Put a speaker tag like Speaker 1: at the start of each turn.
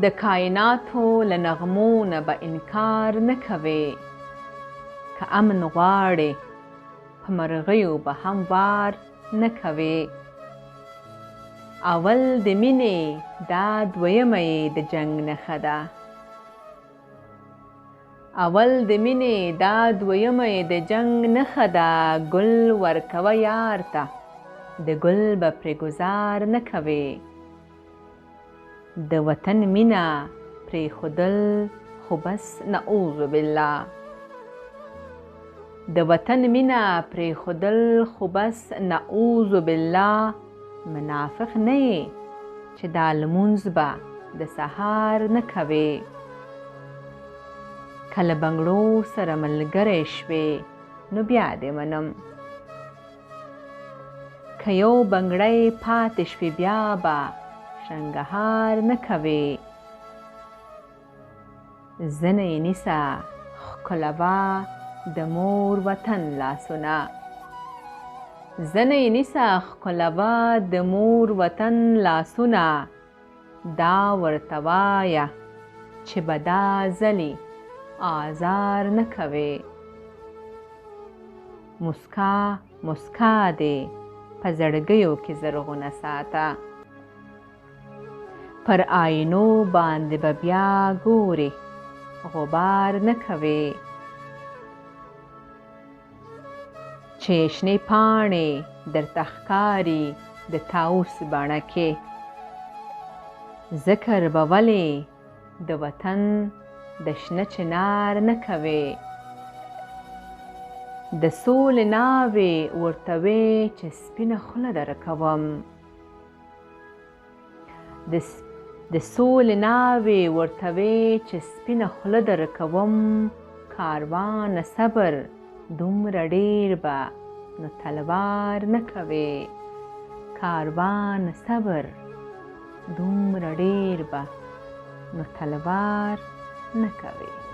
Speaker 1: د کائناتو له نغمو نه به انکار نه کوې که امن غواړې په مرغیو به هم وار نه کوې اول د مینې دا دویمه یې د جنګ نښه ده اول د مینې دا دویمه یې د جنګ نښه ده ګل ورکوه یار ته د ګل به پرې ګذار نه کوې د وطن مینه پرېښودل خو بس نعوذ بالله د وطن مینه پرېښودل خو بس نعوذ بالله منافق نه یې چې دا لمونځ به د سهار نه کوې که له بنګړو سره ملګری شوې نو بیا دې منم که یو بنګړی پاتې شوې بیا به شنګهار نه کوې زنه یې نیسه ښکلوه د مور وطن لاسونه زنه یې نیسه ښکلوه د مور وطن لاسونه دا ورته وایه چې به دا ځلې ازار نه کوې موسکا موسکا دې په زړګیو کې زرغونه ساته پر آینو باندې به بیا ګورې غبار نه کوې چې شنې پاڼې درته ښکاري د طاووس بڼه کې ذکر به ولې د وطن د شنه چنار نه کوې د سولې ناوې ورته وې چې سپینه خوله درکوم د سولې ناوې ورته وې چې سپینه خوله درکوم کاروانه صبر دومره ډېر به نو تلوار نه کوې کاروانه صبر دومره ډېر به نو تلوار نه کوې